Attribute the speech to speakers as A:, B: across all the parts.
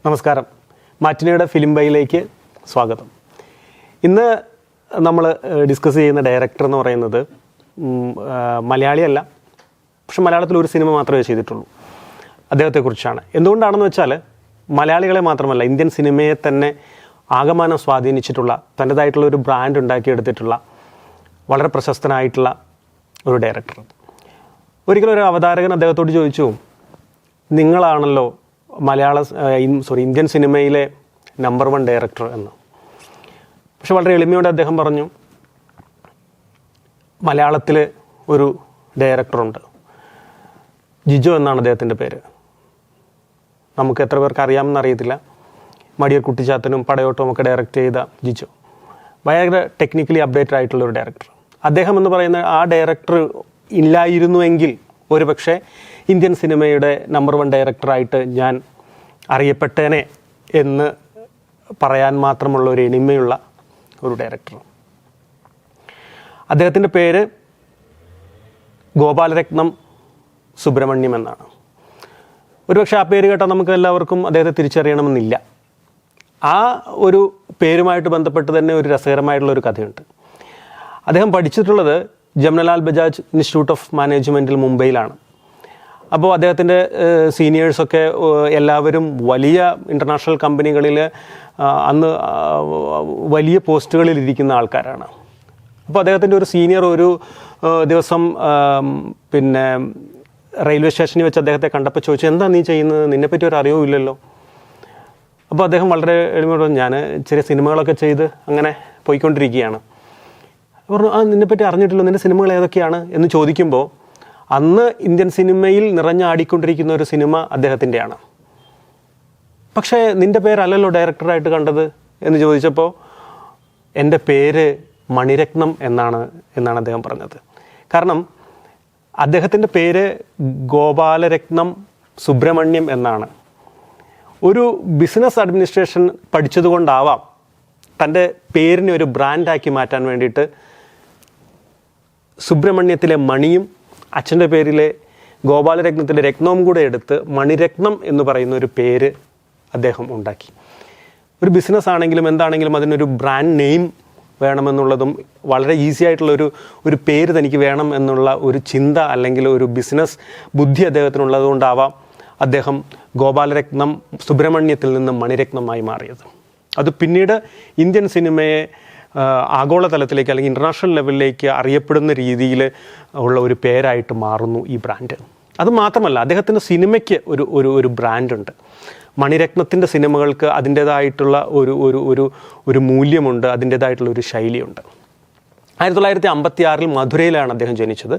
A: നമസ്കാരം. മാറ്റിനിയുടെ ഫിലിം ബൈയിലേക്ക് സ്വാഗതം. ഇന്ന് നമ്മൾ ഡിസ്കസ് ചെയ്യുന്ന ഡയറക്ടർ എന്ന് പറയുന്നത് മലയാളിയല്ല, പക്ഷെ മലയാളത്തിൽ ഒരു സിനിമ മാത്രമേ ചെയ്തിട്ടുള്ളൂ. അദ്ദേഹത്തെക്കുറിച്ചാണ്. എന്തുകൊണ്ടാണെന്ന് വെച്ചാൽ മലയാളികളെ മാത്രമല്ല, ഇന്ത്യൻ സിനിമയെ തന്നെ ആകമാനം സ്വാധീനിച്ചിട്ടുള്ള, തൻ്റെതായിട്ടുള്ള ഒരു ബ്രാൻഡ് ഉണ്ടാക്കിയെടുത്തിട്ടുള്ള വളരെ പ്രശസ്തനായിട്ടുള്ള ഒരു ഡയറക്ടർ. ഒരിക്കലും ഒരു അവതാരകൻ അദ്ദേഹത്തോട് ചോദിച്ചു, നിങ്ങളാണല്ലോ ഇന്ത്യൻ സിനിമയിലെ നമ്പർ 1 ഡയറക്ടർ എന്ന്. പക്ഷെ വളരെ എളിമയോടെ അദ്ദേഹം പറഞ്ഞു, മലയാളത്തിൽ ഒരു ഡയറക്ടറുണ്ട്, ജിജോ എന്നാണ് അദ്ദേഹത്തിൻ്റെ പേര്. നമുക്ക് എത്ര പേർക്ക് അറിയാമെന്ന് അറിയത്തില്ല. മടിയർ കുട്ടിച്ചാത്തനും പടയോട്ടവും ഒക്കെ ഡയറക്റ്റ് ചെയ്ത ജിജോ ഭയങ്കര ടെക്നിക്കലി അപ്ഡേറ്റഡ് ആയിട്ടുള്ള ഒരു ഡയറക്ടർ. അദ്ദേഹം എന്ന് പറയുന്ന ആ ഡയറക്ടർ ഇല്ലായിരുന്നുവെങ്കിൽ ഒരു പക്ഷേ ഇന്ത്യൻ സിനിമയുടെ നമ്പർ 1 ഡയറക്ടറായിട്ട് ഞാൻ അറിയപ്പെട്ടേനെ എന്ന് പറയാൻ മാത്രമുള്ള ഒരു എളിമയുള്ള ഒരു ഡയറക്ടർ. അദ്ദേഹത്തിൻ്റെ പേര് ഗോപാലരത്നം സുബ്രഹ്മണ്യം എന്നാണ്. ഒരുപക്ഷെ ആ പേര് കേട്ടാൽ നമുക്ക് എല്ലാവർക്കും അദ്ദേഹത്തെ തിരിച്ചറിയണമെന്നില്ല. ആ ഒരു പേരുമായിട്ട് ബന്ധപ്പെട്ട് തന്നെ ഒരു രസകരമായിട്ടുള്ള ഒരു കഥയുണ്ട്. അദ്ദേഹം പഠിച്ചിട്ടുള്ളത് ജംനലാൽ ബജാജ് ഇൻസ്റ്റിറ്റ്യൂട്ട് ഓഫ് മാനേജ്മെൻറ്റിൽ മുംബൈയിലാണ്. അപ്പോൾ അദ്ദേഹത്തിൻ്റെ സീനിയേഴ്സൊക്കെ എല്ലാവരും വലിയ ഇൻ്റർനാഷണൽ കമ്പനികളിൽ അന്ന് വലിയ പോസ്റ്റുകളിൽ ഇരിക്കുന്ന ആൾക്കാരാണ്. അപ്പോൾ അദ്ദേഹത്തിൻ്റെ ഒരു സീനിയർ ഒരു ദിവസം റെയിൽവേ സ്റ്റേഷനിൽ വെച്ച് അദ്ദേഹത്തെ കണ്ടപ്പോൾ ചോദിച്ചു, എന്താ നീ ചെയ്യുന്നത്, നിന്നെപ്പറ്റി ഒരു അറിവും ഇല്ലല്ലോ. അപ്പോൾ അദ്ദേഹം വളരെ എളിമയോടെ, ഞാൻ ചെറിയ സിനിമകളൊക്കെ ചെയ്ത് അങ്ങനെ പോയിക്കൊണ്ടിരിക്കുകയാണ്. പറഞ്ഞു, നിന്നെപ്പറ്റി അറിഞ്ഞിട്ടില്ല, നിൻ്റെ സിനിമകൾ ഏതൊക്കെയാണ് എന്ന് ചോദിക്കുമ്പോൾ അന്ന് ഇന്ത്യൻ സിനിമയിൽ നിറഞ്ഞാടിക്കൊണ്ടിരിക്കുന്ന ഒരു സിനിമ അദ്ദേഹത്തിൻ്റെയാണ്. പക്ഷേ നിൻ്റെ പേരല്ലല്ലോ ഡയറക്ടറായിട്ട് കണ്ടത് എന്ന് ചോദിച്ചപ്പോൾ എൻ്റെ പേര് മണിരത്നം എന്നാണ് അദ്ദേഹം പറഞ്ഞത്. കാരണം അദ്ദേഹത്തിൻ്റെ പേര് ഗോപാലരത്നം സുബ്രഹ്മണ്യം എന്നാണ്. ഒരു ബിസിനസ് അഡ്മിനിസ്ട്രേഷൻ പഠിച്ചതുകൊണ്ടാവാം തൻ്റെ പേരിനെ ഒരു ബ്രാൻഡാക്കി മാറ്റാൻ വേണ്ടിയിട്ട് സുബ്രഹ്മണ്യത്തിലെ മണിയും അച്ഛൻ്റെ പേരിലെ ഗോപാലരത്നത്തിലെ രത്നവും കൂടെ എടുത്ത് മണിരത്നം എന്ന് പറയുന്ന ഒരു പേര് അദ്ദേഹം ഉണ്ടാക്കി. ഒരു ബിസിനസ് ആണെങ്കിലും എന്താണെങ്കിലും അതിനൊരു ബ്രാൻഡ് നെയിം വേണമെന്നുള്ളതും വളരെ ഈസി ആയിട്ടുള്ള ഒരു പേര് തനിക്ക് വേണം എന്നുള്ള ഒരു ചിന്ത അല്ലെങ്കിൽ ഒരു ബിസിനസ് ബുദ്ധി അദ്ദേഹത്തിനുള്ളത് കൊണ്ടാവാം അദ്ദേഹം ഗോപാലരത്നം സുബ്രഹ്മണ്യത്തിൽ നിന്ന് മണിരത്നമായി മാറിയത്. അത് പിന്നീട് ഇന്ത്യൻ സിനിമയെ ആഗോളതലത്തിലേക്ക് അല്ലെങ്കിൽ ഇൻ്റർനാഷണൽ ലെവലിലേക്ക് അറിയപ്പെടുന്ന രീതിയിൽ ഉള്ള ഒരു പേരായിട്ട് മാറുന്നു ഈ ബ്രാൻഡ്. അത് മാത്രമല്ല, അദ്ദേഹത്തിൻ്റെ സിനിമയ്ക്ക് ഒരു ബ്രാൻഡുണ്ട്. മണിരത്നത്തിൻ്റെ സിനിമകൾക്ക് അതിൻ്റേതായിട്ടുള്ള ഒരു മൂല്യമുണ്ട്, അതിൻ്റേതായിട്ടുള്ള ഒരു ശൈലിയുണ്ട്. 1956 മധുരയിലാണ് അദ്ദേഹം ജനിച്ചത്.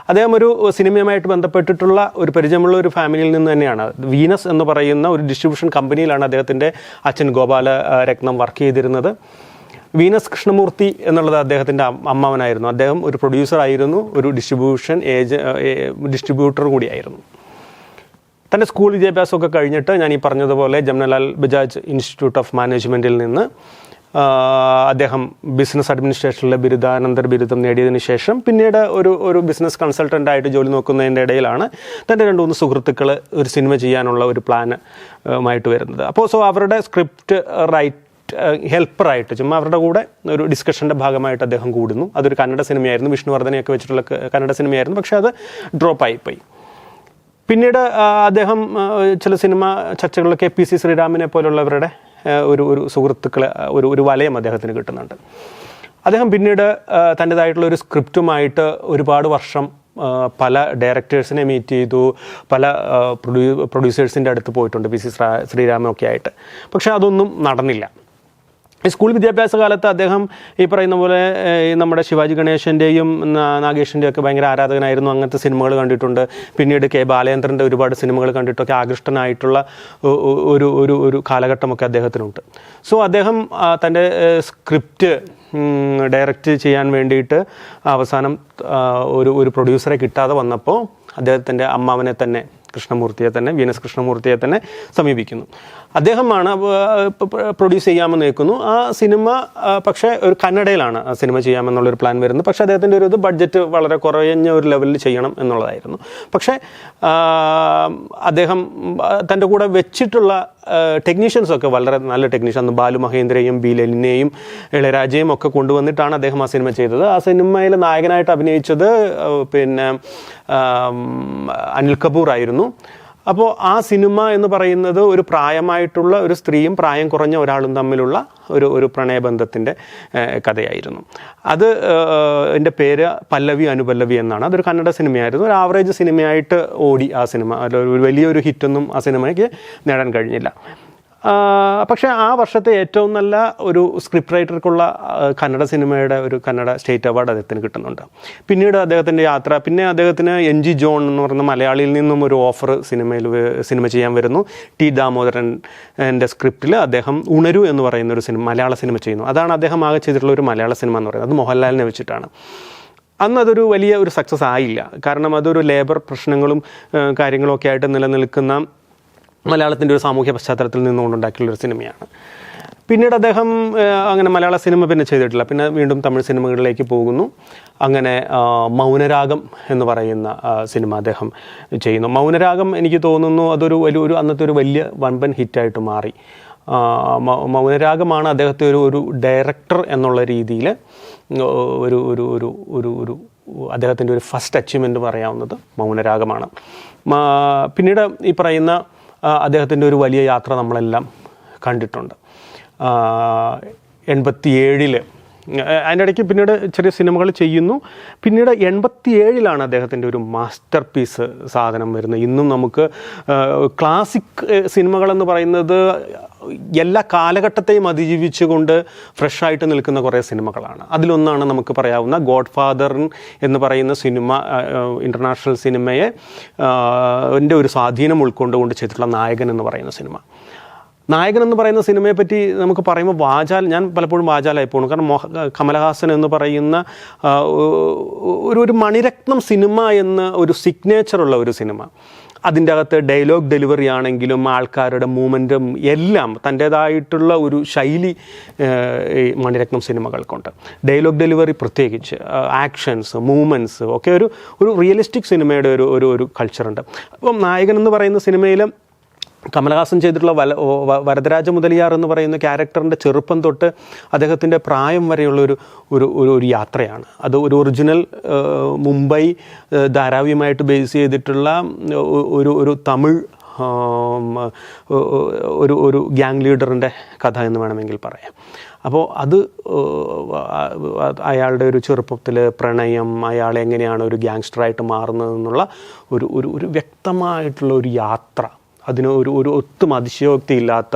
A: അദ്ദേഹം ഒരു സിനിമയുമായിട്ട് ബന്ധപ്പെട്ടിട്ടുള്ള ഒരു പരിചയമുള്ള ഒരു ഫാമിലിയിൽ നിന്ന് തന്നെയാണ്. വീനസ് എന്ന് പറയുന്ന ഒരു ഡിസ്ട്രിബ്യൂഷൻ കമ്പനിയിലാണ് അദ്ദേഹത്തിൻ്റെ അച്ഛൻ ഗോപാലരത്നം വർക്ക് ചെയ്തിരുന്നത്. വീനസ് കൃഷ്ണമൂർത്തി എന്നുള്ളത് അദ്ദേഹത്തിൻ്റെ അമ്മാവനായിരുന്നു. അദ്ദേഹം ഒരു പ്രൊഡ്യൂസറായിരുന്നു, ഒരു ഡിസ്ട്രിബ്യൂട്ടർ കൂടിയായിരുന്നു. തൻ്റെ സ്കൂൾ വിദ്യാഭ്യാസമൊക്കെ കഴിഞ്ഞിട്ട് ഞാൻ ഈ പറഞ്ഞതുപോലെ ജംനലാൽ ബജാജ് ഇൻസ്റ്റിറ്റ്യൂട്ട് ഓഫ് മാനേജ്മെൻറ്റിൽ നിന്ന് അദ്ദേഹം ബിസിനസ് അഡ്മിനിസ്ട്രേഷനിലെ ബിരുദാനന്തര ബിരുദം നേടിയതിന് ശേഷം പിന്നീട് ഒരു ബിസിനസ് കൺസൾട്ടൻ്റായിട്ട് ജോലി നോക്കുന്നതിൻ്റെ ഇടയിലാണ് തൻ്റെ 2-3 സുഹൃത്തുക്കൾ ഒരു സിനിമ ചെയ്യാനുള്ള ഒരു പ്ലാനുമായിട്ട് വരുന്നത്. അപ്പോൾ അവരുടെ സ്ക്രിപ്റ്റ് ഹെൽപ്പറായിട്ട് ചുമ്മാ അവരുടെ കൂടെ ഒരു ഡിസ്കഷൻ്റെ ഭാഗമായിട്ട് അദ്ദേഹം കൂടുന്നു. അതൊരു കന്നഡ സിനിമയായിരുന്നു, വിഷ്ണുവർദ്ധനെയൊക്കെ വെച്ചിട്ടുള്ള കന്നഡ സിനിമയായിരുന്നു. പക്ഷേ അത് ഡ്രോപ്പായിപ്പോയി. പിന്നീട് അദ്ദേഹം ചില സിനിമ ചർച്ചകളിലൊക്കെ PC ശ്രീരാമിനെ പോലുള്ളവരുടെ ഒരു സുഹൃത്തുക്കളെ ഒരു വലയം അദ്ദേഹത്തിന് കിട്ടുന്നുണ്ട്. അദ്ദേഹം പിന്നീട് തൻ്റേതായിട്ടുള്ള ഒരു സ്ക്രിപ്റ്റുമായിട്ട് ഒരുപാട് വർഷം പല ഡയറക്ടേഴ്സിനെ മീറ്റ് ചെയ്തു, പല പ്രൊഡ്യൂസേഴ്സിൻ്റെ അടുത്ത് പോയിട്ടുണ്ട്, PC ശ്രീരാമൊക്കെ ആയിട്ട്. പക്ഷേ അതൊന്നും നടന്നില്ല. ഈ സ്കൂൾ വിദ്യാഭ്യാസ കാലത്ത് അദ്ദേഹം ഈ പറയുന്ന പോലെ നമ്മുടെ ശിവാജി ഗണേശൻ്റെയും നാഗേഷിൻ്റെയും ഒക്കെ ഭയങ്കര ആരാധകനായിരുന്നു. അങ്ങനത്തെ സിനിമകൾ കണ്ടിട്ടുണ്ട്. പിന്നീട് K. ബാലേന്ദ്രൻ്റെ ഒരുപാട് സിനിമകൾ കണ്ടിട്ടൊക്കെ ആകൃഷ്ടനായിട്ടുള്ള ഒരു കാലഘട്ടമൊക്കെ അദ്ദേഹത്തിനുണ്ട്. അദ്ദേഹം തൻ്റെ സ്ക്രിപ്റ്റ് ഡയറക്റ്റ് ചെയ്യാൻ വേണ്ടിയിട്ട് അവസാനം ഒരു പ്രൊഡ്യൂസറെ കിട്ടാതെ വന്നപ്പോൾ അദ്ദേഹത്തിൻ്റെ അമ്മാവനെ തന്നെ വീനസ് കൃഷ്ണമൂർത്തിയെ തന്നെ സമീപിക്കുന്നു. അദ്ദേഹമാണ് പ്രൊഡ്യൂസ് ചെയ്യാമെന്ന് കേൾക്കുന്നു. ആ സിനിമ പക്ഷേ ഒരു കന്നഡയിലാണ് ആ സിനിമ ചെയ്യാമെന്നുള്ളൊരു പ്ലാൻ വരുന്നത്. പക്ഷേ അദ്ദേഹത്തിൻ്റെ ഒരു ബഡ്ജറ്റ് വളരെ കുറഞ്ഞ ഒരു ലെവലിൽ ചെയ്യണം എന്നുള്ളതായിരുന്നു. പക്ഷേ അദ്ദേഹം തൻ്റെ കൂടെ വെച്ചിട്ടുള്ള ടെക്നീഷ്യൻസൊക്കെ വളരെ നല്ല ടെക്നീഷ്യൻ, അന്ന് ബാലു മഹേന്ദ്രയും ബി ലലിനെയും ഇളയരാജയും ഒക്കെ കൊണ്ടുവന്നിട്ടാണ് അദ്ദേഹം ആ സിനിമ ചെയ്തത്. ആ സിനിമയിൽ നായകനായിട്ട് അഭിനയിച്ചത് പിന്നെ അനിൽ കപൂർ ആയിരുന്നു. അപ്പോൾ ആ സിനിമ എന്ന് പറയുന്നത് ഒരു പ്രായമായിട്ടുള്ള ഒരു സ്ത്രീയും പ്രായം കുറഞ്ഞ ഒരാളും തമ്മിലുള്ള ഒരു പ്രണയബന്ധത്തിൻ്റെ കഥയായിരുന്നു. അത് എൻ്റെ പേര് പല്ലവി അനുപല്ലവി എന്നാണ്. അതൊരു കന്നഡ സിനിമയായിരുന്നു. ഒരു ആവറേജ് സിനിമയായിട്ട് ഓടി ആ സിനിമ. ഒരു വലിയൊരു ഹിറ്റൊന്നും ആ സിനിമയ്ക്ക് നേടാൻ കഴിഞ്ഞില്ല. പക്ഷേ ആ വർഷത്തെ ഏറ്റവും നല്ല ഒരു സ്ക്രിപ്റ്റ് റൈറ്റർക്കുള്ള കന്നഡ സിനിമയുടെ ഒരു കന്നഡ സ്റ്റേറ്റ് അവാർഡ് അദ്ദേഹത്തിന് കിട്ടുന്നുണ്ട്. പിന്നീട് അദ്ദേഹത്തിൻ്റെ യാത്ര, പിന്നെ അദ്ദേഹത്തിന് NG ജോൺ എന്ന് പറയുന്ന മലയാളിയിൽ നിന്നും ഒരു ഓഫർ സിനിമ ചെയ്യാൻ വരുന്നു. ടി ദാമോദരൻ്റെ സ്ക്രിപ്റ്റിൽ അദ്ദേഹം ഉണരു എന്ന് പറയുന്ന ഒരു മലയാള സിനിമ ചെയ്യുന്നു. അതാണ് അദ്ദേഹം ആകെ ചെയ്തിട്ടുള്ള ഒരു മലയാള സിനിമ എന്ന് പറയുന്നത്. അത് മോഹൻലാലിനെ വെച്ചിട്ടാണ്. അന്ന് അതൊരു വലിയ ഒരു സക്സസ് ആയില്ല. കാരണം അതൊരു ലേബർ പ്രശ്നങ്ങളും കാര്യങ്ങളും ഒക്കെ ആയിട്ട് നിലനിൽക്കുന്ന മലയാളത്തിൻ്റെ ഒരു സാമൂഹ്യ പശ്ചാത്തലത്തിൽ നിന്നുകൊണ്ടുണ്ടാക്കിയുള്ളൊരു സിനിമയാണ്. പിന്നീട് അദ്ദേഹം അങ്ങനെ മലയാള സിനിമ പിന്നെ ചെയ്തിട്ടില്ല. പിന്നെ വീണ്ടും തമിഴ് സിനിമകളിലേക്ക് പോകുന്നു. അങ്ങനെ മൗനരാഗം എന്ന് പറയുന്ന സിനിമ അദ്ദേഹം ചെയ്യുന്നു. മൗനരാഗം എനിക്ക് തോന്നുന്നു അതൊരു അന്നത്തെ ഒരു വലിയ വൻപൻ ഹിറ്റായിട്ട് മാറി. മൗനരാഗമാണ് അദ്ദേഹത്തെ ഒരു ഡയറക്ടർ എന്നുള്ള രീതിയിൽ ഒരു അദ്ദേഹത്തിൻ്റെ ഒരു ഫസ്റ്റ് അച്ചീവ്മെൻറ്റ് പറയാവുന്നത് മൗനരാഗമാണ്. പിന്നീട് ഈ പറയുന്ന അദ്ദേഹത്തിൻ്റെ ഒരു വലിയ യാത്ര നമ്മളെല്ലാം കണ്ടിട്ടുണ്ട്. 87 അതിൻ്റെ ഇടയ്ക്ക് പിന്നീട് ചെറിയ സിനിമകൾ ചെയ്യുന്നു. പിന്നീട് 87 അദ്ദേഹത്തിൻ്റെ ഒരു മാസ്റ്റർ പീസ് സാധനം വരുന്നത്. ഇന്നും നമുക്ക് ക്ലാസിക് സിനിമകളെന്ന് പറയുന്നത് എല്ലാ കാലഘട്ടത്തെയും അതിജീവിച്ചുകൊണ്ട് ഫ്രഷായിട്ട് നിൽക്കുന്ന കുറേ സിനിമകളാണ്. അതിലൊന്നാണ് നമുക്ക് പറയാവുന്ന ഗോഡ് ഫാദർ എന്ന് പറയുന്ന സിനിമ. ഇൻ്റർനാഷണൽ സിനിമയെ എൻ്റെ ഒരു സ്വാധീനം ഉൾക്കൊണ്ടുകൊണ്ട് ചെയ്തിട്ടുള്ള നായകൻ എന്ന് പറയുന്ന സിനിമ. നായകൻ എന്ന് പറയുന്ന സിനിമയെ പറ്റി നമുക്ക് പറയുമ്പോൾ ഞാൻ പലപ്പോഴും വാചാലായി പോകുന്നു. കാരണം കമലഹാസൻ എന്ന് പറയുന്ന ഒരു മണിരത്നം സിനിമ എന്ന ഒരു സിഗ്നേച്ചറുള്ള ഒരു സിനിമ. അതിൻ്റെ അകത്ത് ഡയലോഗ് ഡെലിവറി ആണെങ്കിലും ആൾക്കാരുടെ മൂവ്മെൻറ്റും എല്ലാം തൻ്റേതായിട്ടുള്ള ഒരു ശൈലി മണിരത്നം സിനിമകൾക്കുണ്ട്. ഡയലോഗ് ഡെലിവറി പ്രത്യേകിച്ച്, ആക്ഷൻസ്, മൂവ്മെൻറ്റ്സ് ഒക്കെ ഒരു റിയലിസ്റ്റിക് സിനിമയുടെ ഒരു കൾച്ചറുണ്ട്. അപ്പം നായകൻ എന്ന് പറയുന്ന സിനിമയിൽ കമലഹാസൻ ചെയ്തിട്ടുള്ള വരദരാജ മുതലിയാർ എന്ന് പറയുന്ന ക്യാരക്ടറിൻ്റെ ചെറുപ്പം തൊട്ട് അദ്ദേഹത്തിൻ്റെ പ്രായം വരെയുള്ള ഒരു യാത്രയാണ്. അത് ഒരു ഒറിജിനൽ മുംബൈ ധാരാവിയുമായിട്ട് ബേസ് ചെയ്തിട്ടുള്ള ഒരു തമിഴ് ഒരു ഗ്യാങ് ലീഡറിൻ്റെ കഥ എന്ന് വേണമെങ്കിൽ പറയാം. അപ്പോൾ അത് അയാളുടെ ഒരു ചെറുപ്പത്തിൽ പ്രണയം, അയാൾ എങ്ങനെയാണ് ഒരു ഗ്യാങ്സ്റ്ററായിട്ട് മാറുന്നതെന്നുള്ള ഒരു വ്യക്തമായിട്ടുള്ള ഒരു യാത്ര. അതിന് ഒട്ടും അതിശയോക്തിയില്ലാത്ത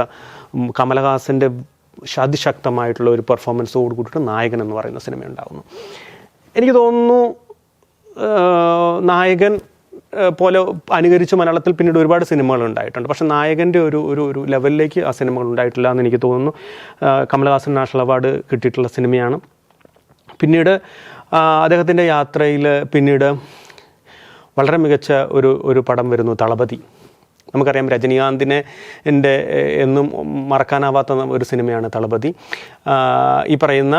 A: കമലഹാസൻ്റെ അതിശക്തമായിട്ടുള്ള ഒരു പെർഫോമൻസോട് കൂടിയിട്ട് നായകൻ എന്ന് പറയുന്ന സിനിമ ഉണ്ടാകുന്നു. എനിക്ക് തോന്നുന്നു നായകൻ പോലെ അനുകരിച്ച് മലയാളത്തിൽ പിന്നീട് ഒരുപാട് സിനിമകൾ ഉണ്ടായിട്ടുണ്ട്. പക്ഷേ നായകൻ്റെ ഒരു ലെവലിലേക്ക് ആ സിനിമകൾ ഉണ്ടായിട്ടില്ല എന്ന് എനിക്ക് തോന്നുന്നു. കമലഹാസൻ നാഷണൽ അവാർഡ് കിട്ടിയിട്ടുള്ള സിനിമയാണ്. പിന്നീട് അദ്ദേഹത്തിൻ്റെ യാത്രയിൽ പിന്നീട് വളരെ മികച്ച ഒരു പടം വരുന്നു, തളപതി. നമുക്കറിയാം രജനീകാന്തിനെ എന്നും മറക്കാനാവാത്ത ഒരു സിനിമയാണ് തളപതി. ഈ പറയുന്ന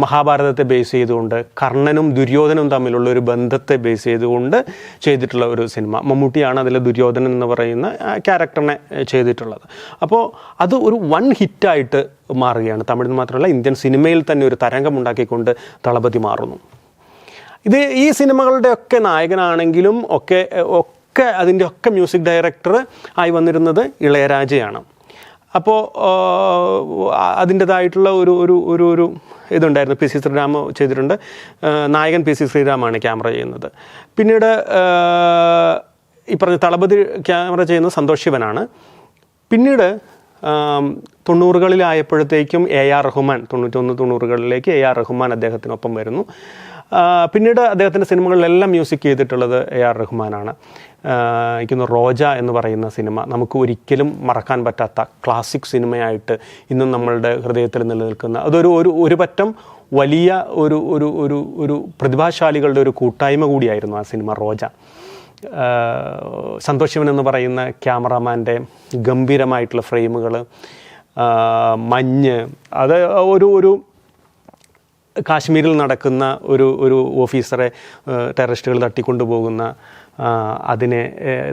A: മഹാഭാരതത്തെ ബേസ് ചെയ്തുകൊണ്ട് കർണനും ദുര്യോധനും തമ്മിലുള്ള ഒരു ബന്ധത്തെ ബേസ് ചെയ്തുകൊണ്ട് ചെയ്തിട്ടുള്ള ഒരു സിനിമ. മമ്മൂട്ടിയാണ് അതിൽ ദുര്യോധനൻ എന്ന് പറയുന്ന ക്യാരക്ടറിനെ ചെയ്തിട്ടുള്ളത്. അപ്പോൾ അത് ഒരു വൺ ഹിറ്റായിട്ട് മാറുകയാണ്. തമിഴിൽ മാത്രമല്ല ഇന്ത്യൻ സിനിമയിൽ തന്നെ ഒരു തരംഗമുണ്ടാക്കിക്കൊണ്ട് തളപതി മാറുന്നു. ഈ സിനിമകളുടെയൊക്കെ നായകനാണെങ്കിലും ഒക്കെ അതിൻ്റെയൊക്കെ മ്യൂസിക് ഡയറക്ടർ ആയി വന്നിരുന്നത് ഇളയരാജയാണ്. അപ്പോൾ അതിൻ്റേതായിട്ടുള്ള ഒരു ഇതുണ്ടായിരുന്നു. PC ശ്രീറാം ചെയ്തിട്ടുണ്ട്. നായകൻ PC ശ്രീറാമാണ് ക്യാമറ ചെയ്യുന്നത്. പിന്നീട് ഈ പറഞ്ഞ തളപതി ക്യാമറ ചെയ്യുന്നത് സന്തോഷ് ശിവനാണ്. പിന്നീട് 90കളിലായപ്പോഴത്തേക്കും AR റഹ്മാൻ, 91-90കളിലേക്ക് AR റഹ്മാൻ അദ്ദേഹത്തിനൊപ്പം വരുന്നു. പിന്നീട് അദ്ദേഹത്തിൻ്റെ സിനിമകളിലെല്ലാം മ്യൂസിക് ചെയ്തിട്ടുള്ളത് AR റഹ്മാനാണ്. എനിക്കൊന്ന് റോജ എന്ന് പറയുന്ന സിനിമ നമുക്ക് ഒരിക്കലും മറക്കാൻ പറ്റാത്ത ക്ലാസിക് സിനിമയായിട്ട് ഇന്നും നമ്മളുടെ ഹൃദയത്തിൽ നിലനിൽക്കുന്ന ഒരു പറ്റം വലിയ ഒരു പ്രതിഭാശാലികളുടെ ഒരു കൂട്ടായ്മ കൂടിയായിരുന്നു ആ സിനിമ റോജ. സന്തോഷ് ശിവൻ എന്ന് പറയുന്ന ക്യാമറാമാൻ്റെ ഗംഭീരമായിട്ടുള്ള ഫ്രെയിമുകൾ, മഞ്ഞ്, അത് ഒരു കാശ്മീരിൽ നടക്കുന്ന ഒരു ഓഫീസറെ ടെററിസ്റ്റുകൾ തട്ടിക്കൊണ്ടുപോകുന്ന അതിനെ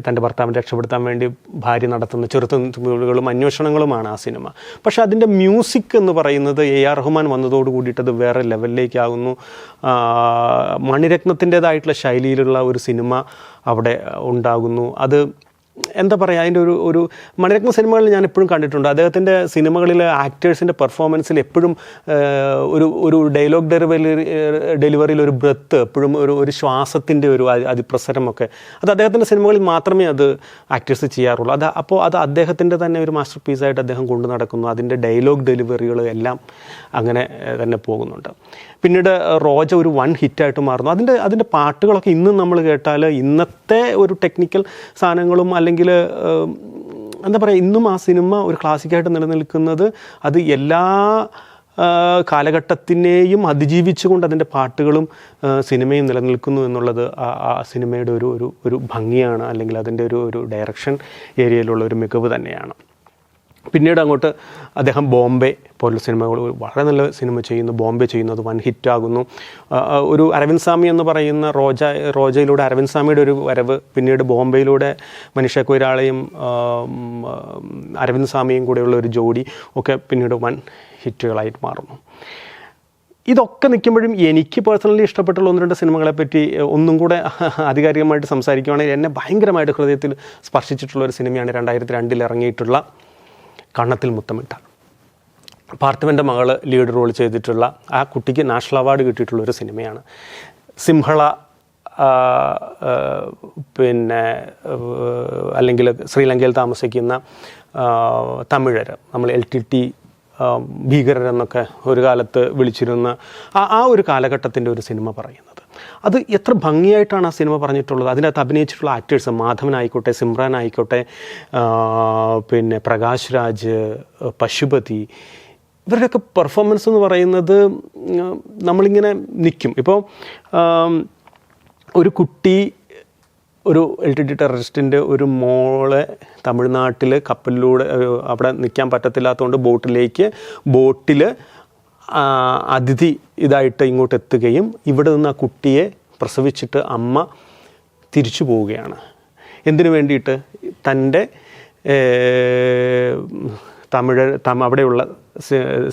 A: തൻ്റെ ഭർത്താവിനെ രക്ഷപ്പെടുത്താൻ വേണ്ടി ഭാര്യ നടത്തുന്ന ചെറുത്തുനിൽപ്പുകളും അന്വേഷണങ്ങളുമാണ് ആ സിനിമ. പക്ഷേ അതിൻ്റെ മ്യൂസിക് എന്ന് പറയുന്നത് AR റഹ്മാൻ വന്നതോട് കൂടിയിട്ടത് വേറെ ലെവലിലേക്കാകുന്നു. മണിരത്നത്തിൻ്റേതായിട്ടുള്ള ശൈലിയിലുള്ള ഒരു സിനിമ അവിടെ ഉണ്ടാകുന്നു. അത് എന്താ പറയുക, അതിൻ്റെ ഒരു മണിരത്ന സിനിമകളിൽ ഞാൻ എപ്പോഴും കണ്ടിട്ടുണ്ട്, അദ്ദേഹത്തിൻ്റെ സിനിമകളിലെ ആക്ടേഴ്സിൻ്റെ പെർഫോമൻസിൽ എപ്പോഴും ഒരു ഡയലോഗ് ഡെലിവറിയിൽ ഒരു ബ്രെത്ത്, എപ്പോഴും ഒരു ശ്വാസത്തിൻ്റെ ഒരു അതിപ്രസരമൊക്കെ അത് അദ്ദേഹത്തിൻ്റെ സിനിമകളിൽ മാത്രമേ അത് ആക്ടേഴ്സ് ചെയ്യാറുള്ളൂ. അപ്പോൾ അത് അദ്ദേഹത്തിൻ്റെ തന്നെ ഒരു മാസ്റ്റർ പീസായിട്ട് അദ്ദേഹം കൊണ്ടു നടക്കുന്നു. അതിൻ്റെ ഡയലോഗ് ഡെലിവറികൾ എല്ലാം അങ്ങനെ തന്നെ പോകുന്നുണ്ട്. പിന്നീട് റോജ ഒരു വൺ ഹിറ്റായിട്ട് മാറുന്നു. അതിൻ്റെ പാട്ടുകളൊക്കെ ഇന്നും നമ്മൾ കേട്ടാൽ ഇന്നത്തെ ഒരു ടെക്നിക്കൽ സാധനങ്ങളും അല്ലെങ്കിൽ എന്താ പറയുക, ഇന്നും ആ സിനിമ ഒരു ക്ലാസിക്കായിട്ട് നിലനിൽക്കുന്നത് അത് എല്ലാ കാലഘട്ടത്തിനെയും അതിജീവിച്ചുകൊണ്ട് അതിൻ്റെ പാട്ടുകളും സിനിമയും നിലനിൽക്കുന്നു എന്നുള്ളത് ആ സിനിമയുടെ ഒരു ഭംഗിയാണ്, അല്ലെങ്കിൽ അതിൻ്റെ ഒരു ഡയറക്ഷൻ ഏരിയയിലുള്ള ഒരു മികവ് തന്നെയാണ്. പിന്നീട് അങ്ങോട്ട് അദ്ദേഹം ബോംബെ പോലുള്ള സിനിമകൾ വളരെ നല്ല സിനിമ ചെയ്യുന്നു. ബോംബെ ചെയ്യുന്നത് വൻ ഹിറ്റാകുന്നു. ഒരു അരവിന്ദ് സ്വാമി എന്ന് പറയുന്ന റോജയിലൂടെ അരവിന്ദ് സ്വാമിയുടെ ഒരു വരവ്, പിന്നീട് ബോംബെയിലൂടെ മനീഷ കൊയ്രാളയും അരവിന്ദ് സ്വാമിയും കൂടെയുള്ള ഒരു ജോഡി ഒക്കെ പിന്നീട് വൻ ഹിറ്റുകളായിട്ട് മാറുന്നു. ഇതൊക്കെ നിൽക്കുമ്പോഴും എനിക്ക് പേഴ്സണലി ഇഷ്ടപ്പെട്ടുള്ള 1-2 സിനിമകളെപ്പറ്റി ഒന്നും കൂടെ ആധികാരികമായിട്ട് സംസാരിക്കുകയാണെങ്കിൽ എന്നെ ഭയങ്കരമായിട്ട് ഹൃദയത്തിൽ സ്പർശിച്ചിട്ടുള്ള ഒരു സിനിമയാണ് 2002 ഇറങ്ങിയിട്ടുള്ള കണ്ണത്തിൽ മുത്തമിട്ട. പാർത്ഥിവൻ്റെ മകൾ ലീഡ് റോൾ ചെയ്തിട്ടുള്ള, ആ കുട്ടിക്ക് നാഷണൽ അവാർഡ് കിട്ടിയിട്ടുള്ള ഒരു സിനിമയാണ്. സിംഹള പിന്നെ അല്ലെങ്കിൽ ശ്രീലങ്കയിൽ താമസിക്കുന്ന തമിഴർ, നമ്മൾ LTT ഭീകരരെന്നൊക്കെ ഒരു കാലത്ത് വിളിച്ചിരുന്ന ആ ഒരു കാലഘട്ടത്തിൻ്റെ ഒരു സിനിമ പറയുന്നത്. അത് എത്ര ഭംഗിയായിട്ടാണ് ആ സിനിമ പറഞ്ഞിട്ടുള്ളത്. അതിനകത്ത് അഭിനയിച്ചിട്ടുള്ള ആക്ടേഴ്സ്, മാധവനായിക്കോട്ടെ, സിമ്രാൻ ആയിക്കോട്ടെ, പിന്നെ പ്രകാശ് രാജ്, പശുപതി, ഇവരുടെയൊക്കെ പെർഫോമൻസ് എന്ന് പറയുന്നത് നമ്മളിങ്ങനെ നിൽക്കും. ഇപ്പോൾ ഒരു കുട്ടി, ഒരു LTT ടെററിസ്റ്റിൻ്റെ ഒരു മോളെ തമിഴ്നാട്ടിൽ കപ്പലിലൂടെ, അവിടെ നിൽക്കാൻ പറ്റത്തില്ലാത്തതുകൊണ്ട് ബോട്ടിൽ അതിഥി ഇതായിട്ട് ഇങ്ങോട്ട് എത്തുകയും ഇവിടെ നിന്ന് ആ കുട്ടിയെ പ്രസവിച്ചിട്ട് അമ്മ തിരിച്ചു പോവുകയാണ്. എന്തിനു വേണ്ടിയിട്ട്? തൻ്റെ അവിടെയുള്ള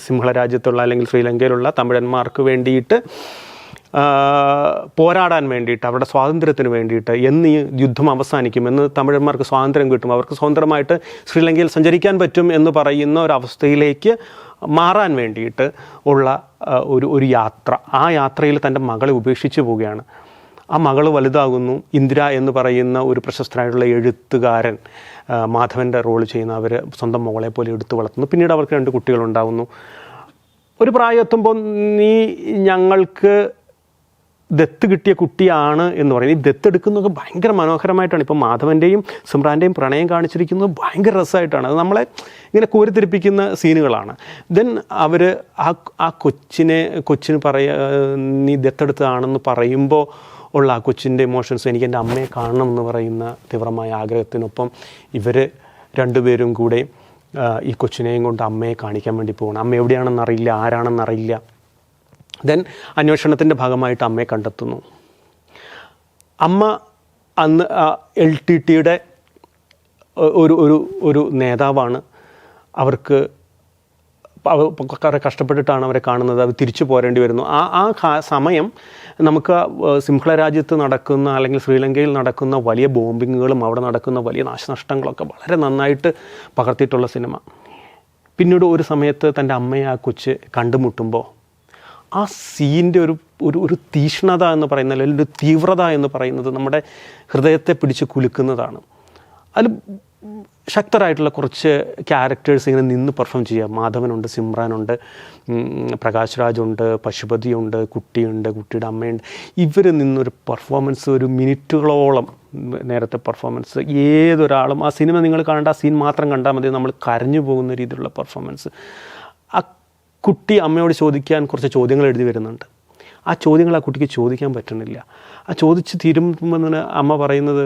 A: സിംഹള രാജ്യത്തുള്ള അല്ലെങ്കിൽ ശ്രീലങ്കയിലുള്ള തമിഴന്മാർക്ക് വേണ്ടിയിട്ട് പോരാടാൻ വേണ്ടിയിട്ട്, അവരുടെ സ്വാതന്ത്ര്യത്തിന് വേണ്ടിയിട്ട്, എന്ന് ഈ യുദ്ധം അവസാനിക്കും, എന്ന് തമിഴന്മാർക്ക് സ്വാതന്ത്ര്യം കിട്ടും, അവർക്ക് സ്വതന്ത്രമായിട്ട് ശ്രീലങ്കയിൽ സഞ്ചരിക്കാൻ പറ്റും എന്ന് പറയുന്ന ഒരവസ്ഥയിലേക്ക് മാറാൻ വേണ്ടിയിട്ട് ഉള്ള ഒരു യാത്ര. ആ യാത്രയിൽ തൻ്റെ മകളെ ഉപേക്ഷിച്ച് പോവുകയാണ്. ആ മകൾ വലുതാകുന്നു. ഇന്ദിര എന്ന് പറയുന്ന ഒരു പ്രശസ്തനായിട്ടുള്ള എഴുത്തുകാരൻ, മാധവൻ്റെ റോൾ ചെയ്യുന്ന, അവർ സ്വന്തം മകളെ പോലെ എടുത്തു വളർത്തുന്നു. പിന്നീട് അവർക്ക് 2 കുട്ടികളുണ്ടാകുന്നു. ഒരു പ്രായം എത്തുമ്പോൾ നീ ഞങ്ങൾക്ക് ദത്ത് കിട്ടിയ കുട്ടിയാണ് എന്ന് പറയും. ഈ ദത്തെടുക്കുന്നതൊക്കെ ഭയങ്കര മനോഹരമായിട്ടാണ്. ഇപ്പം മാധവൻ്റെയും സിമ്രാൻ്റെയും പ്രണയം കാണിച്ചിരിക്കുന്നത് ഭയങ്കര രസമായിട്ടാണ്. അത് നമ്മളെ ഇങ്ങനെ കോരിത്തിരിപ്പിക്കുന്ന സീനുകളാണ്. ദെൻ അവർ ആ കൊച്ചിന് നീ ദത്തെടുത്തതാണെന്ന് പറയുമ്പോൾ ഉള്ള ആ കൊച്ചിൻ്റെ ഇമോഷൻസ്, എനിക്ക് എൻ്റെ അമ്മയെ കാണണം എന്ന് പറയുന്ന തീവ്രമായ ആഗ്രഹത്തിനൊപ്പം ഇവർ 2 പേരും കൂടെ ഈ കൊച്ചിനെയും കൊണ്ട് അമ്മയെ കാണിക്കാൻ വേണ്ടി പോകണം. അമ്മ എവിടെയാണെന്നറിയില്ല, ആരാണെന്നറിയില്ല. ദെൻ അന്വേഷണത്തിൻ്റെ ഭാഗമായിട്ട് അമ്മയെ കണ്ടെത്തുന്നു. അമ്മ അന്ന് LTTയുടെ ഒരു നേതാവാണ്. അവർക്ക് കഷ്ടപ്പെട്ടിട്ടാണ് അവരെ കാണുന്നത്. അവർ തിരിച്ചു പോരേണ്ടി വരുന്നു. ആ സമയം നമുക്ക് സിംഹള രാജ്യത്ത് നടക്കുന്ന അല്ലെങ്കിൽ ശ്രീലങ്കയിൽ നടക്കുന്ന വലിയ ബോംബിങ്ങുകളും അവിടെ നടക്കുന്ന വലിയ നാശനഷ്ടങ്ങളൊക്കെ വളരെ നന്നായിട്ട് പകർത്തിയിട്ടുള്ള സിനിമ. പിന്നീട് ഒരു സമയത്ത് തൻ്റെ അമ്മയെ ആ കൊച്ച് കണ്ടുമുട്ടുമ്പോൾ ആ സീൻ്റെ ഒരു തീഷ്ണത എന്ന് പറയുന്നത്, അല്ലെങ്കിൽ ഒരു തീവ്രത എന്ന് പറയുന്നത് നമ്മുടെ ഹൃദയത്തെ പിടിച്ച് കുലുക്കുന്നതാണ്. അതിൽ ശക്തരായിട്ടുള്ള കുറച്ച് ക്യാരക്ടേഴ്സ് ഇങ്ങനെ നിന്ന് പെർഫോം ചെയ്യുക. മാധവനുണ്ട്, സിമ്രാനുണ്ട്, പ്രകാശ് രാജുണ്ട്, പശുപതിയുണ്ട്, കുട്ടിയുണ്ട്, കുട്ടിയുടെ അമ്മയുണ്ട്. ഇവർ നിന്നൊരു പെർഫോമൻസ്, ഒരു മിനിറ്റുകളോളം നേരത്തെ പെർഫോമൻസ്, ഏതൊരാളും ആ സിനിമ നിങ്ങൾ കാണേണ്ട, ആ സീൻ മാത്രം കണ്ടാൽ മതി, നമ്മൾ കരഞ്ഞു പോകുന്ന രീതിയിലുള്ള പെർഫോമൻസ്. ആ കുട്ടി അമ്മയോട് ചോദിക്കാൻ കുറച്ച് ചോദ്യങ്ങൾ എഴുതി വരുന്നുണ്ട്. ആ ചോദ്യങ്ങൾ ആ കുട്ടിക്ക് ചോദിക്കാൻ പറ്റുന്നില്ല. ആ ചോദിച്ച് തീരുമ്പോൾ അമ്മ പറയുന്നത്,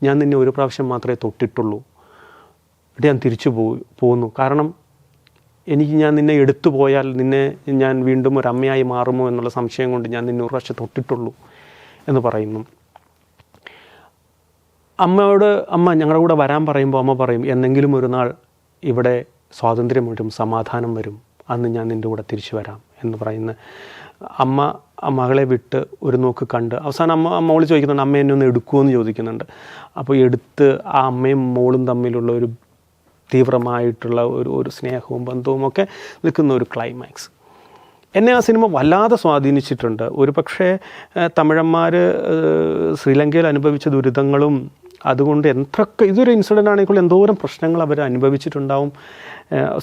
A: ഞാൻ നിന്നെ ഒരു പ്രാവശ്യം മാത്രമേ തൊട്ടിട്ടുള്ളൂ, ഞാൻ തിരിച്ചു പോകുന്നു. കാരണം ഞാൻ നിന്നെ എടുത്തു പോയാൽ ഞാൻ വീണ്ടും ഒരു അമ്മയായി മാറുമോ എന്നുള്ള സംശയം കൊണ്ട് ഞാൻ നിന്നെ ഒരു പ്രാവശ്യം തൊട്ടിട്ടുള്ളൂ എന്ന് പറയുന്നു. അമ്മ ഞങ്ങളുടെ കൂടെ വരാൻ പറയുമ്പോൾ അമ്മ പറയും, എന്നെങ്കിലും ഒരു നാൾ ഇവിടെ സ്വാതന്ത്ര്യം വരും, സമാധാനം വരും, അന്ന് ഞാൻ നിൻ്റെ കൂടെ തിരിച്ചു വരാം എന്ന് പറയുന്ന അമ്മ മകളെ വിട്ട് ഒരു നോക്ക് കണ്ട് അവസാനം മോള് ചോദിക്കുന്നുണ്ട്, അമ്മ എന്നെ ഒന്ന് എടുക്കുമോ എന്ന് ചോദിക്കുന്നുണ്ട്. അപ്പോൾ എടുത്ത് ആ അമ്മയും മോളും തമ്മിലുള്ള ഒരു തീവ്രമായിട്ടുള്ള ഒരു സ്നേഹവും ബന്ധവും ഒക്കെ നിൽക്കുന്ന ഒരു ക്ലൈമാക്സ് എന്നെ ആ സിനിമ വല്ലാതെ സ്വാധീനിച്ചിട്ടുണ്ട്. ഒരു പക്ഷേ തമിഴന്മാർ ശ്രീലങ്കയിൽ അനുഭവിച്ച ദുരിതങ്ങളും അതുകൊണ്ട് എന്തൊക്കെ ഇതൊരു ഇൻസിഡൻ്റ് ആണെങ്കിൽ എന്തോരം പ്രശ്നങ്ങൾ അവർ അനുഭവിച്ചിട്ടുണ്ടാവും.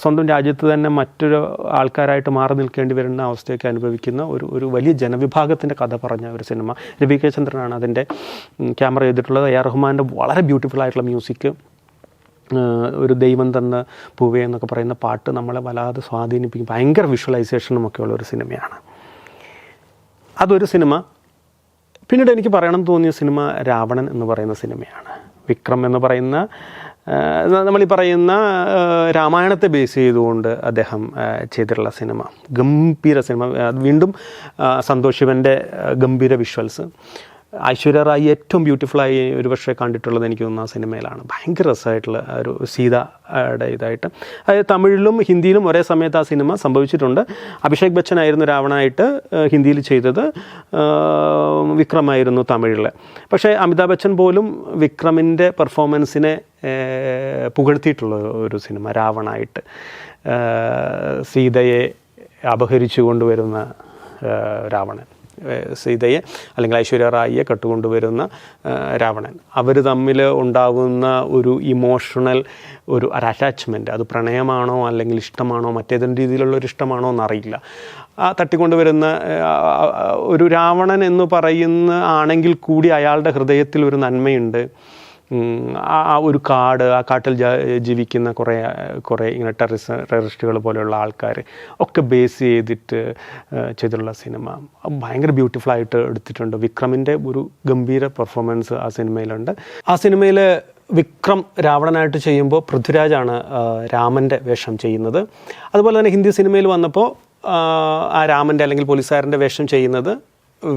A: സ്വന്തം രാജ്യത്ത് തന്നെ മറ്റൊരു ആൾക്കാരായിട്ട് മാറി നിൽക്കേണ്ടി വരുന്ന അവസ്ഥയൊക്കെ അനുഭവിക്കുന്ന ഒരു വലിയ ജനവിഭാഗത്തിൻ്റെ കഥ പറഞ്ഞ ഒരു സിനിമ. രവി കെ ചന്ദ്രനാണ് അതിൻ്റെ ക്യാമറ ചെയ്തിട്ടുള്ളത്. എ ആർ റഹ്മാൻ്റെ വളരെ ബ്യൂട്ടിഫുൾ ആയിട്ടുള്ള മ്യൂസിക്, ഒരു ദൈവം തന്ന പൂവേ എന്നൊക്കെ പറയുന്ന പാട്ട് നമ്മളെ വല്ലാതെ സ്വാധീനിപ്പിക്കും. ഭയങ്കര വിഷ്വലൈസേഷനും ഒക്കെ ഉള്ള ഒരു സിനിമയാണ് അതൊരു സിനിമ. പിന്നീട് എനിക്ക് പറയണം തോന്നിയ സിനിമ രാവണൻ എന്ന് പറയുന്ന സിനിമയാണ്. വിക്രം എന്ന് പറയുന്ന നമ്മളീ പറയുന്ന രാമായണത്തെ ബേസ് ചെയ്തുകൊണ്ട് അദ്ദേഹം ചെയ്തിട്ടുള്ള സിനിമ, ഗംഭീര സിനിമ. വീണ്ടും സന്തോഷ് ശിവൻ്റെ ഗംഭീര വിഷ്വൽസ്. ഐശ്വര്യ റായി ഏറ്റവും ബ്യൂട്ടിഫുള്ളായി ഒരു പക്ഷേ കണ്ടിട്ടുള്ളത് എനിക്ക് തോന്നുന്നു ആ സിനിമയിലാണ്. ഭയങ്കര രസമായിട്ടുള്ള ഒരു സീതയുടെ ഇതായിട്ട്, അതായത് തമിഴിലും ഹിന്ദിയിലും ഒരേ സമയത്ത് ആ സിനിമ സംഭവിച്ചിട്ടുണ്ട്. അഭിഷേക് ബച്ചൻ ആയിരുന്നു രാവണായിട്ട് ഹിന്ദിയിൽ ചെയ്തത്, വിക്രമായിരുന്നു തമിഴിൽ. പക്ഷേ അമിതാഭ് ബച്ചൻ പോലും വിക്രമിൻ്റെ പെർഫോമൻസിനെ പുകഴ്ത്തിയിട്ടുള്ള ഒരു സിനിമ രാവണായിട്ട്. സീതയെ അപഹരിച്ചു കൊണ്ടുവരുന്ന രാവണൻ, സീതയെ അല്ലെങ്കിൽ ഐശ്വര്യ റായിയെ കട്ടുകൊണ്ടുവരുന്ന രാവണൻ, അവർ തമ്മിൽ ഉണ്ടാകുന്ന ഒരു ഇമോഷണൽ ഒരു അറ്റാച്ച്മെൻറ്റ്, അത് പ്രണയമാണോ അല്ലെങ്കിൽ ഇഷ്ടമാണോ മറ്റേതെങ്കിലും രീതിയിലുള്ളൊരു ഇഷ്ടമാണോ എന്നറിയില്ല. ആ തട്ടിക്കൊണ്ടുവരുന്ന ഒരു രാവണൻ എന്ന് പറയുന്ന ആണെങ്കിൽ കൂടി അയാളുടെ ഹൃദയത്തിൽ ഒരു നന്മയുണ്ട്. ആ ഒരു കാട്, ആ കാട്ടിൽ ജീവിക്കുന്ന കുറേ ഇങ്ങനെ ടെററിസ്റ്റുകൾ പോലെയുള്ള ആൾക്കാർ ഒക്കെ ബേസ് ചെയ്തിട്ട് ചെയ്തിട്ടുള്ള സിനിമ ഭയങ്കര ബ്യൂട്ടിഫുള്ളായിട്ട് എടുത്തിട്ടുണ്ട്. വിക്രമിൻ്റെ ഒരു ഗംഭീര പെർഫോമൻസ് ആ സിനിമയിലുണ്ട്. ആ സിനിമയിൽ വിക്രം രാവണനായിട്ട് ചെയ്യുമ്പോൾ പൃഥ്വിരാജാണ് രാമൻ്റെ വേഷം ചെയ്യുന്നത്. അതുപോലെ തന്നെ ഹിന്ദി സിനിമയിൽ വന്നപ്പോൾ ആ രാമൻ്റെ അല്ലെങ്കിൽ പോലീസുകാരൻ്റെ വേഷം ചെയ്യുന്നത്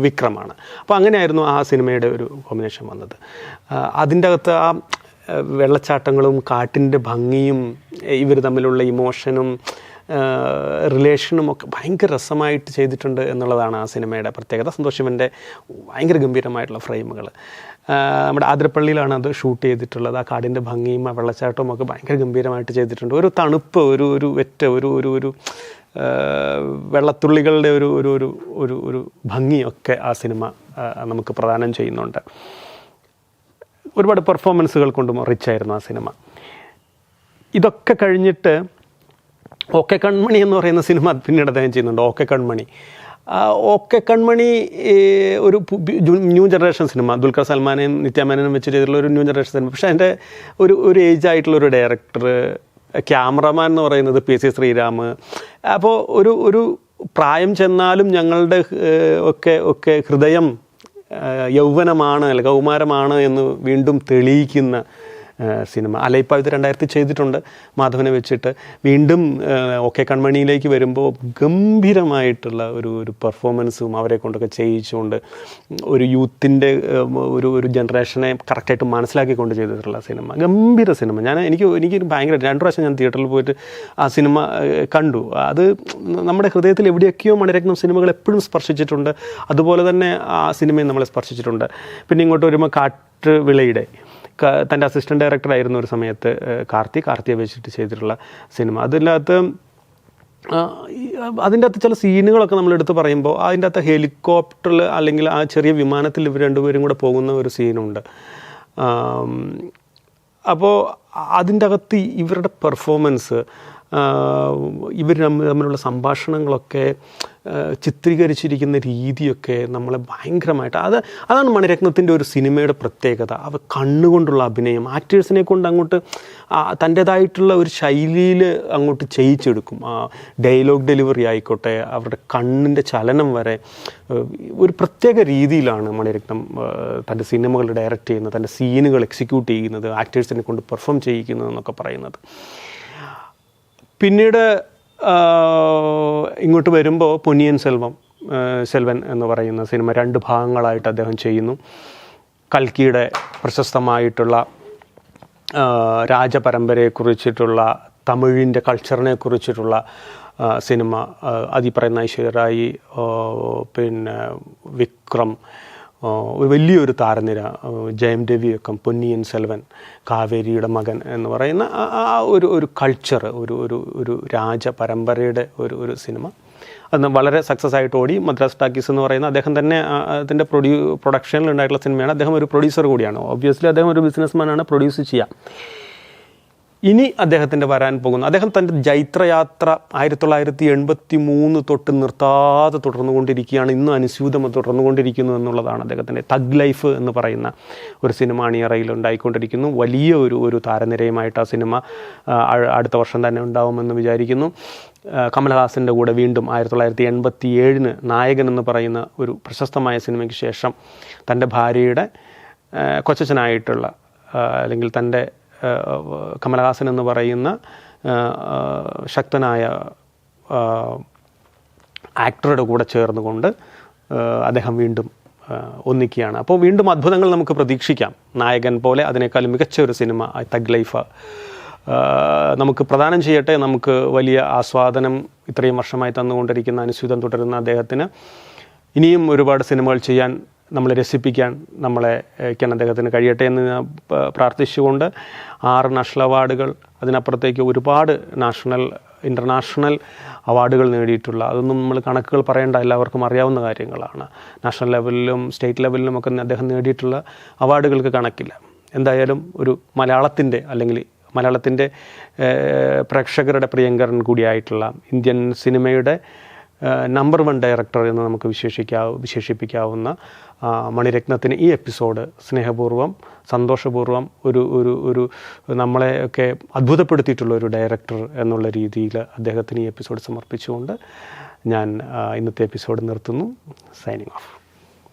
A: വിക്രമാണ്. അപ്പോൾ അങ്ങനെയായിരുന്നു ആ സിനിമയുടെ ഒരു കോമ്പിനേഷൻ വന്നത്. അതിൻ്റെ അകത്ത് ആ വെള്ളച്ചാട്ടങ്ങളും കാട്ടിൻ്റെ ഭംഗിയും ഇവർ തമ്മിലുള്ള ഇമോഷനും റിലേഷനും ഒക്കെ ഭയങ്കര രസമായിട്ട് ചെയ്തിട്ടുണ്ട് എന്നുള്ളതാണ് ആ സിനിമയുടെ പ്രത്യേകത. സന്തോഷ് ശിവൻ്റെ ഭയങ്കര ഗംഭീരമായിട്ടുള്ള ഫ്രെയിമുകൾ. നമ്മുടെ ആതിരപ്പള്ളിയിലാണ് അത് ഷൂട്ട് ചെയ്തിട്ടുള്ളത്. ആ കാടിൻ്റെ ഭംഗിയും ആ വെള്ളച്ചാട്ടവും ഒക്കെ ഭയങ്കര ഗംഭീരമായിട്ട് ചെയ്തിട്ടുണ്ട്. ഒരു തണുപ്പ്, ഒരു വെറ്റ, ഒരു വെള്ളത്തുള്ളികളുടെ ഒരു ഭംഗിയൊക്കെ ആ സിനിമ നമുക്ക് പ്രദാനം ചെയ്യുന്നുണ്ട്. ഒരുപാട് പെർഫോമൻസുകൾ കൊണ്ടും റിച്ചായിരുന്നു ആ സിനിമ. ഇതൊക്കെ കഴിഞ്ഞിട്ട് ഓക്കെ കൺമണി എന്ന് പറയുന്ന സിനിമ പിന്നീട് അദ്ദേഹം ചെയ്യുന്നുണ്ട്. ഓക്കെ കൺമണി. ഓക്കെ കൺമണി ഒരു ന്യൂ ജനറേഷൻ സിനിമ, ദുൽഖർ സൽമാനെയും നിത്യാമേനനും വെച്ച് ചെയ്തിട്ടുള്ള ഒരു ന്യൂ ജനറേഷൻ സിനിമ. പക്ഷേ അതിൻ്റെ ഒരു ഏജ് ആയിട്ടുള്ളൊരു ഡയറക്ടർ, ക്യാമറമാൻ എന്ന് പറയുന്നത് പി.സി. ശ്രീരാം. അപ്പോൾ ഒരു പ്രായം ചെന്നാലും ഞങ്ങളുടെ ഒക്കെ ഹൃദയം യൗവനമാണ് അല്ലെങ്കിൽ കൗമാരമാണ് എന്ന് വീണ്ടും തെളിയിക്കുന്ന സിനിമ. അലൈപ്പ ഇത് 2000 ചെയ്തിട്ടുണ്ട് മാധവനെ വെച്ചിട്ട്. വീണ്ടും ഓക്കെ കൺമണിയിലേക്ക് വരുമ്പോൾ ഗംഭീരമായിട്ടുള്ള ഒരു പെർഫോമൻസും അവരെ കൊണ്ടൊക്കെ ചെയ്യിച്ചുകൊണ്ട് ഒരു യൂത്തിൻ്റെ ഒരു ജനറേഷനെ കറക്റ്റായിട്ട് മനസ്സിലാക്കിക്കൊണ്ട് ചെയ്തിട്ടുള്ള സിനിമ, ഗംഭീര സിനിമ. എനിക്ക് ഭയങ്കര 2 പ്രാവശ്യം ഞാൻ തിയേറ്ററിൽ പോയിട്ട് ആ സിനിമ കണ്ടു. അത് നമ്മുടെ ഹൃദയത്തിൽ എവിടെയൊക്കെയോ മണിരത്നം സിനിമകൾ എപ്പോഴും സ്പർശിച്ചിട്ടുണ്ട്. അതുപോലെ തന്നെ ആ സിനിമയും നമ്മളെ സ്പർശിച്ചിട്ടുണ്ട്. പിന്നെ ഇങ്ങോട്ട് വരുമ്പോൾ കാട്ടുവിളയുടെ തൻ്റെ അസിസ്റ്റൻറ്റ് ഡയറക്ടറായിരുന്നു ഒരു സമയത്ത് കാർത്തിയെ വെച്ചിട്ട് ചെയ്തിട്ടുള്ള സിനിമ. അതിൻ്റെ അകത്ത് ചില സീനുകളൊക്കെ നമ്മളെടുത്ത് പറയുമ്പോൾ അതിൻ്റെ അകത്ത് ഹെലികോപ്റ്ററിൽ അല്ലെങ്കിൽ ആ ചെറിയ വിമാനത്തിൽ ഇവർ രണ്ടുപേരും കൂടെ പോകുന്ന ഒരു സീനുണ്ട്. അപ്പോൾ അതിൻ്റെ അകത്ത് ഇവരുടെ പെർഫോമൻസ്, ഇവർ തമ്മിലുള്ള സംഭാഷണങ്ങളൊക്കെ ചിത്രീകരിച്ചിരിക്കുന്ന രീതിയൊക്കെ നമ്മളെ ഭയങ്കരമായിട്ട് അതാണ് മണിരത്നത്തിൻ്റെ ഒരു സിനിമയുടെ പ്രത്യേകത. അവർ കണ്ണുകൊണ്ടുള്ള അഭിനയം, ആക്ടേഴ്സിനെ കൊണ്ട് അങ്ങോട്ട് തൻ്റേതായിട്ടുള്ള ഒരു ശൈലിയിൽ അങ്ങോട്ട് ചെയ്യിച്ചെടുക്കും. ഡയലോഗ് ഡെലിവറി ആയിക്കോട്ടെ, അവരുടെ കണ്ണിൻ്റെ ചലനം വരെ ഒരു പ്രത്യേക രീതിയിലാണ് മണിരത്നം തൻ്റെ സിനിമകൾ ഡയറക്റ്റ് ചെയ്യുന്നത്, തൻ്റെ സീനുകൾ എക്സിക്യൂട്ട് ചെയ്യുന്നത്, ആക്ടേഴ്സിനെ കൊണ്ട് പെർഫോം ചെയ്യിക്കുന്നതെന്നൊക്കെ പറയുന്നത്. പിന്നീട് ഇങ്ങോട്ട് വരുമ്പോൾ പൊന്നിയിൻ സെൽവൻ എന്ന് പറയുന്ന സിനിമ 2 ഭാഗങ്ങളായിട്ട് അദ്ദേഹം ചെയ്യുന്നു. കൽക്കിയുടെ പ്രശസ്തമായിട്ടുള്ള രാജപരമ്പരയെക്കുറിച്ചിട്ടുള്ള തമിഴിൻ്റെ കൾച്ചറിനെ കുറിച്ചിട്ടുള്ള സിനിമ, അതി പറയുന്ന ഐശ്വര്യറായി, പിന്നെ വിക്രം, വലിയൊരു താരനിര, ജയം രവിയൊക്കെ, പൊന്നിയിൻ സെൽവൻ, കാവേരിയുടെ മകൻ എന്ന് പറയുന്ന ആ ഒരു കൾച്ചർ, ഒരു രാജപരമ്പരയുടെ ഒരു സിനിമ അന്ന് വളരെ സക്സസ് ആയിട്ട് ഓടി. മദ്രാസ് ടാക്കീസ് എന്ന് പറയുന്ന അദ്ദേഹം തന്നെ അതിൻ്റെ പ്രൊഡക്ഷനിൽ ഉണ്ടായിട്ടുള്ള സിനിമയാണ്. അദ്ദേഹം ഒരു പ്രൊഡ്യൂസർ കൂടിയാണ്. ഒബ്വിയസ്ലി അദ്ദേഹം ഒരു ബിസിനസ്മാനാണ്, പ്രൊഡ്യൂസ് ചെയ്യാം. ഇനി അദ്ദേഹത്തിൻ്റെ വരാൻ പോകുന്നു, അദ്ദേഹം തൻ്റെ ജൈത്രയാത്ര 1983 തൊട്ട് നിർത്താതെ തുടർന്നുകൊണ്ടിരിക്കുകയാണ്. ഇന്നും അനുസ്യൂതം തുടർന്നുകൊണ്ടിരിക്കുന്നു എന്നുള്ളതാണ് അദ്ദേഹത്തിൻ്റെ തഗ് ലൈഫ് എന്ന് പറയുന്ന ഒരു സിനിമ അണിയറയിൽ ഉണ്ടായിക്കൊണ്ടിരിക്കുന്നു. വലിയ ഒരു താരനിരയുമായിട്ട് ആ സിനിമ അടുത്ത വർഷം തന്നെ ഉണ്ടാവുമെന്ന് വിചാരിക്കുന്നു. കമൽഹാസൻ്റെ കൂടെ വീണ്ടും 1987 നായകൻ എന്ന് പറയുന്ന ഒരു പ്രശസ്തമായ സിനിമയ്ക്ക് ശേഷം തൻ്റെ ഭാര്യയുടെ കൊച്ചച്ഛനായിട്ടുള്ള അല്ലെങ്കിൽ തൻ്റെ കമൽഹാസൻ എന്ന് പറയുന്ന ശക്തനായ ആക്ടറുടെ കൂടെ ചേർന്നുകൊണ്ട് അദ്ദേഹം വീണ്ടും ഒന്നിക്കുകയാണ്. അപ്പോൾ വീണ്ടും അത്ഭുതങ്ങൾ നമുക്ക് പ്രതീക്ഷിക്കാം. നായകൻ പോലെ അതിനേക്കാൾ മികച്ച ഒരു സിനിമ തഗ് ലൈഫ് നമുക്ക് പ്രദാനം ചെയ്യട്ടെ. നമുക്ക് വലിയ ആസ്വാദനം ഇത്രയും വർഷമായി തന്നുകൊണ്ടിരിക്കുന്ന അനുസ്യൂതം തുടരുന്ന അദ്ദേഹത്തിന് ഇനിയും ഒരുപാട് സിനിമകൾ ചെയ്യാൻ, നമ്മളെ രസിപ്പിക്കാൻ അദ്ദേഹത്തിന് കഴിയട്ടെ എന്ന് പ്രാർത്ഥിച്ചുകൊണ്ട് 6 നാഷണൽ അവാർഡുകൾ, അതിനപ്പുറത്തേക്ക് ഒരുപാട് ഇൻ്റർനാഷണൽ അവാർഡുകൾ നേടിയിട്ടുള്ള, അതൊന്നും നമ്മൾ കണക്കുകൾ പറയേണ്ട, എല്ലാവർക്കും അറിയാവുന്ന കാര്യങ്ങളാണ്. നാഷണൽ ലെവലിലും സ്റ്റേറ്റ് ലെവലിലുമൊക്കെ അദ്ദേഹം നേടിയിട്ടുള്ള അവാർഡുകൾക്ക് കണക്കില്ല. എന്തായാലും ഒരു മലയാളത്തിൻ്റെ പ്രേക്ഷകരുടെ പ്രിയങ്കരൻ കൂടിയായിട്ടുള്ള ഇന്ത്യൻ സിനിമയുടെ നമ്പർ 1 ഡയറക്ടർ എന്ന് നമുക്ക് വിശേഷിപ്പിക്കാവുന്ന മണിരത്നത്തിന് ഈ എപ്പിസോഡ് സ്നേഹപൂർവ്വം, സന്തോഷപൂർവ്വം ഒരു നമ്മളെയൊക്കെ അത്ഭുതപ്പെടുത്തിയിട്ടുള്ള ഒരു ഡയറക്ടർ എന്നുള്ള രീതിയിൽ അദ്ദേഹത്തിന് ഈ എപ്പിസോഡ് സമർപ്പിച്ചുകൊണ്ട് ഞാൻ ഇന്നത്തെ എപ്പിസോഡ് നിർത്തുന്നു. Signing off.